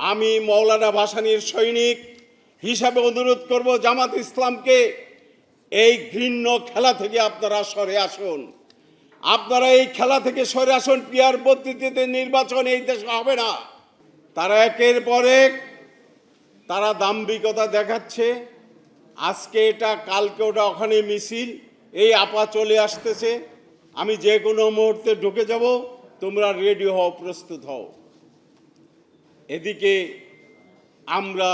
আমি মৌলানা ভাসানীর সৈনিক হিসাবে অনুরোধ করব জামাত ইসলামকে এই ঘৃণ্য খেলা থেকে আপনারা সরে আসুন। আপনারা এই খেলা থেকে সরে আসুন। পিয়ার পদ্ধতিতে নির্বাচন এই দেশে হবে না। তারা একের পর এক তারা দাম্ভিকতা দেখাচ্ছে। আজকে এটা, কালকে ওটা, ওখানে মিছিল। এই আপা চলে আসতেছে, আমি যে কোনো মুহূর্তে ঢুকে যাব, তোমরা রেডি হও, প্রস্তুত হও। এদিকে আমরা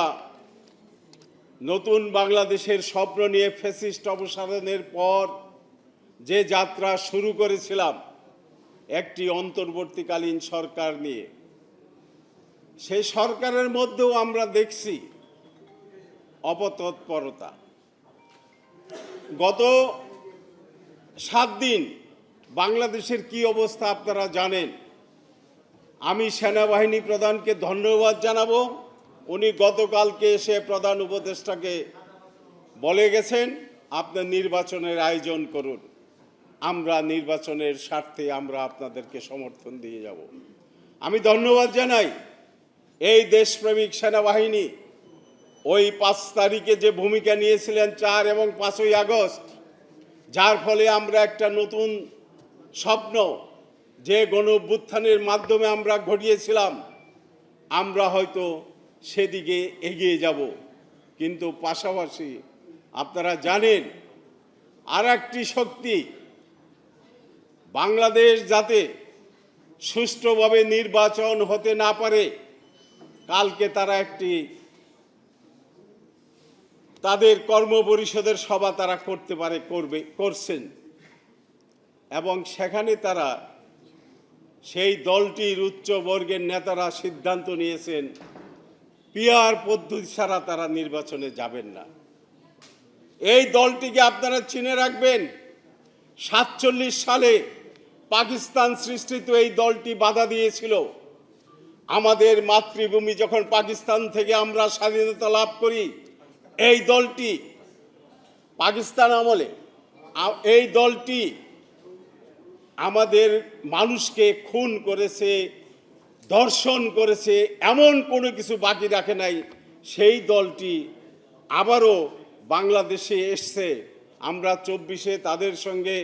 নতুন বাংলাদেশের স্বপ্ন নিয়ে ফ্যাসিস্ট অপসারণের পর যে যাত্রা শুরু করেছিলাম একটি অন্তর্বর্তীকালীন সরকার নিয়ে, সেই সরকারের মধ্যেও আমরা দেখছি অপতৎপরতা। গত 7 দিন বাংলাদেশের কি অবস্থা আপনারা জানেন। আমি সেনাবাহিনী প্রধানকে ধন্যবাদ জানাবো। উনি গতকালকে এসে প্রধান উপদেষ্টাকে বলে গেছেন আপনি নির্বাচনের আয়োজন করুন, আমরা নির্বাচনের স্বার্থে আমরা আপনাদেরকে সমর্থন দিয়ে যাব। আমি ধন্যবাদ জানাই এই দেশপ্রেমিক সেনাবাহিনী ওই 5 তারিখে যে ভূমিকা নিয়েছিলেন 4 এবং 5ই আগস্ট, যার ফলে আমরা একটা নতুন স্বপ্ন যে গণ অভ্যুত্থানের মাধ্যমে আমরা ঘটিয়েছিলাম, আমরা হয়তো সেদিকে এগিয়ে যাব। কিন্তু পাশাপাশি আপনারা জানেন আর একটি শক্তি বাংলাদেশ যাতে সুষ্ঠুভাবে নির্বাচন হতে না পারে, কালকে তারা একটি তাদের কর্মপরিষদের সভা তারা করছেন এবং সেখানে তারা সেই দলটির উচ্চ বর্গের নেতারা সিদ্ধান্ত নিয়েছেন পিয়ার পদ্ধতি ছাড়া তারা নির্বাচনে যাবেন না। এই দলটিকে আপনারা চিনে রাখবেন। 47 সালে পাকিস্তান সৃষ্টিত এই দলটি বাধা দিয়েছিল। আমাদের মাতৃভূমি যখন পাকিস্তান থেকে আমরা স্বাধীনতা লাভ করি, এই দলটি পাকিস্তান আমলে এই দলটি আমাদের মানুষকে খুন করেছে, ধর্ষণ করেছে, এমন কোনো কিছু বাকি রাখে নাই। সেই দলটি আবারও বাংলাদেশে এসছে। আমরা 24-এ তাদের সঙ্গে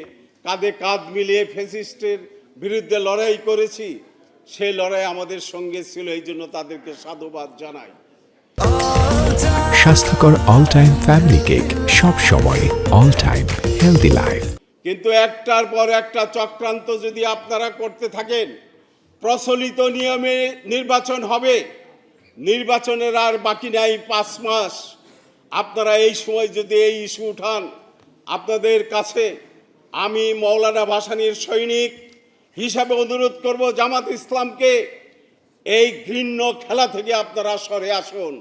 কাঁধে কাঁধ মিলিয়ে ফ্যাসিস্টের বিরুদ্ধে লড়াই করেছি। সেই লড়াই আমাদের সঙ্গে ছিল, এই জন্য তাদেরকে সাধুবাদ জানাই। স্বাস্থ্যকর অল টাইম ফ্যামিলি কেক, সব সময় অল টাইম হেলদি লাইফ। কিন্তু একটার পর একটা চক্রান্ত যদি আপনারা করতে থাকেন, প্রচলিত নিয়মে নির্বাচন হবে। নির্বাচনের আর বাকি নাই 5 মাস। আপনারা এই সময় যদি এই ইস্যু উঠান, আপনাদের কাছে আমি মৌলানা ভাসানীর সৈনিক হিসাবে অনুরোধ করব জামাত ইসলামকে এই ঘৃণ্য খেলা থেকে আপনারা সরে আসুন।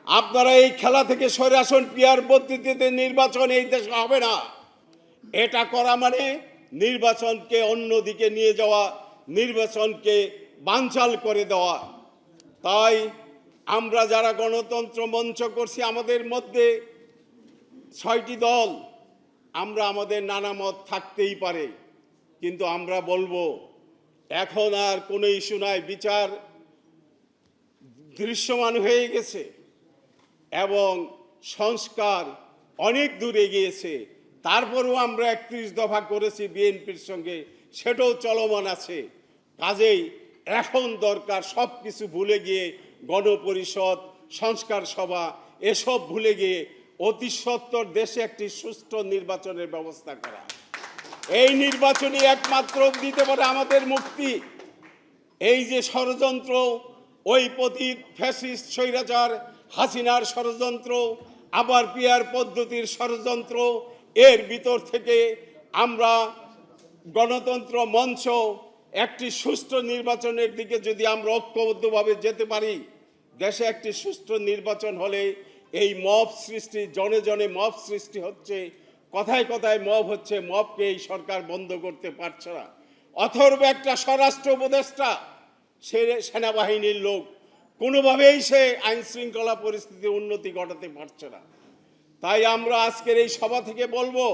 আপনারা এই খেলা থেকে সরে আসুন। পিয়ার পদ্ধতিতে নির্বাচন এই দেশে হবে না। এটা করা মানে নির্বাচনকে অন্যদিকে নিয়ে যাওয়া, নির্বাচনকে বানচাল করে দেওয়া। তাই আমরা যারা গণতন্ত্র মঞ্চ করছি, আমাদের মধ্যে 6টি দল, আমরা আমাদের নানা মত থাকতেই পারে, কিন্তু আমরা বলবো এখন আর কোনো ইস্যু নাই। বিচার দৃশ্যমান হয়ে গেছে এবং সংস্কার অনেক দূর এগিয়েছে। তারপরেও আমরা 31 দফা করেছি বিএনপির সঙ্গে, সেটাও চলমান আছে। কাজেই এখন দরকার সব কিছু ভুলে গিয়ে গণপরিষদ, সংস্কার সভা এসব ভুলে গিয়ে অতি সত্বর দেশে একটি সুষ্ঠু নির্বাচনের ব্যবস্থা করা। এই নির্বাচনই একমাত্র দিতে পারে আমাদের মুক্তি। এই যে ষড়যন্ত্র, ওই পতিত ফ্যাসিস্ট স্বৈরাচার হাসিনার ষড়যন্ত্র, আবার পিয়ার পদ্ধতির ষড়যন্ত্র, এর ভিতর থেকে আমরা গণতন্ত্র মঞ্চ একটি সুষ্ঠু নির্বাচনের দিকে যদি আমরা ঐক্যবদ্ধভাবে যেতে পারি, দেশে একটি সুষ্ঠু নির্বাচন হলে এই মব সৃষ্টি, জনে জনে মব সৃষ্টি হচ্ছে, কথায় কথায় মব হচ্ছে, মবকে এই সরকার বন্ধ করতে পারছে না। অথর্ব একটা স্বরাষ্ট্র উপদেষ্টা, সে সেনাবাহিনীর লোক, কোনোভাবেই সে আইন শৃঙ্খলা পরিস্থিতি উন্নতি ঘটাতে পারছে না। তাই আমরা আজকের এই সভা থেকে বলবো,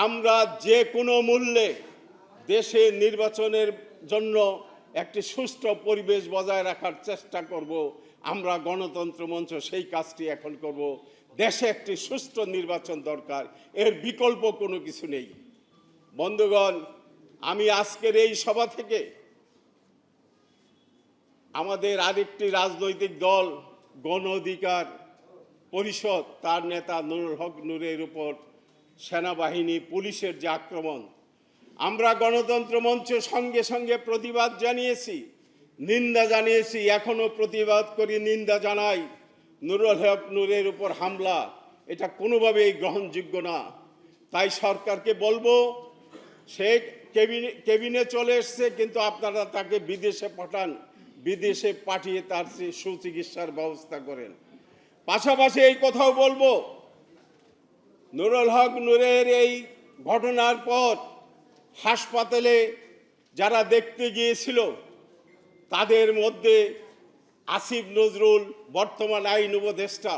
আমরা যে কোনো মূল্যে দেশে নির্বাচনের জন্য একটি সুষ্ঠু পরিবেশ বজায় রাখার চেষ্টা করব। আমরা গণতন্ত্র মঞ্চ সেই কাজটি এখন করব। দেশে একটি সুষ্ঠু নির্বাচন দরকার, এর বিকল্প কোনো কিছু নেই। বন্ধুগণ, আমি আজকের এই সভা থেকে আমাদের আরেকটি রাজনৈতিক দল গণ অধিকার পরিষদ, তার নেতা নুরুল হক নূরের উপর সেনাবাহিনী পুলিশের যে আক্রমণ, আমরা গণতন্ত্র মঞ্চ সঙ্গে সঙ্গে প্রতিবাদ জানিয়েছি, নিন্দা জানিয়েছি, এখনো প্রতিবাদ করি, নিন্দা জানাই। নুরুল হক নূরের উপর হামলা এটা কোনোভাবেই গ্রহণযোগ্য না। তাই সরকারকে বলবো, সে কেবিনে চলে এসছে, কিন্তু আপনারা তাকে বিদেশে পাঠান, বিদেশে পাঠিয়ে তার সুচিকিৎসার ব্যবস্থা করেন। পাশাপাশি এই কথাও বলবো, নুরুল হক নূরের এই ঘটনার পর হাসপাতালে যারা দেখতে গিয়েছিল তাদের মধ্যে আসিফ নজরুল, বর্তমান আইন উপদেষ্টা,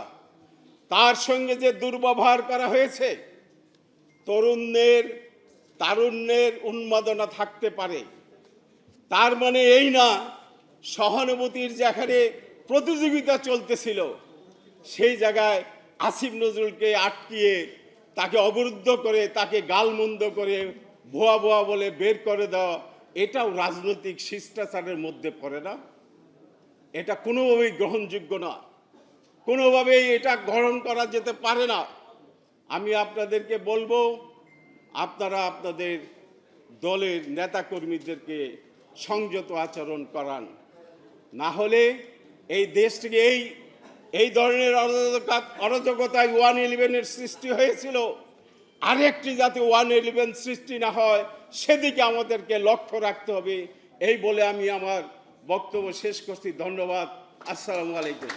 তার সঙ্গে যে দুর্ব্যবহার করা হয়েছে, তারুণ্যের উন্মাদনা থাকতে পারে, তার মানে এই না সহানুভূতির যেখানে প্রতিযোগিতা চলতেছিল সেই জায়গায় আসিফ নজরুলকে আটকিয়ে তাকে অবরুদ্ধ করে তাকে গালমন্দ করে ভুয়া ভুয়া বলে বের করে দেওয়া, এটাও রাজনৈতিক শিষ্টাচারের মধ্যে পড়ে না। এটা কোনোভাবেই গ্রহণযোগ্য না, কোনোভাবেই এটা গ্রহণ করা যেতে পারে না। আমি আপনাদেরকে বলবো, আপনারা আপনাদের দলের নেতাকর্মীদেরকে সংযত আচরণ করান, না হলে এই দেশটিকে এই ধরনের অরাজকতায় 111-এর সৃষ্টি হয়েছিল, আরেকটি যাতে 111 সৃষ্টি না হয় সেদিকে আমাদেরকে লক্ষ্য রাখতে হবে। এই বলে আমি আমার বক্তব্য শেষ করছি। ধন্যবাদ। আসসালামু আলাইকুম।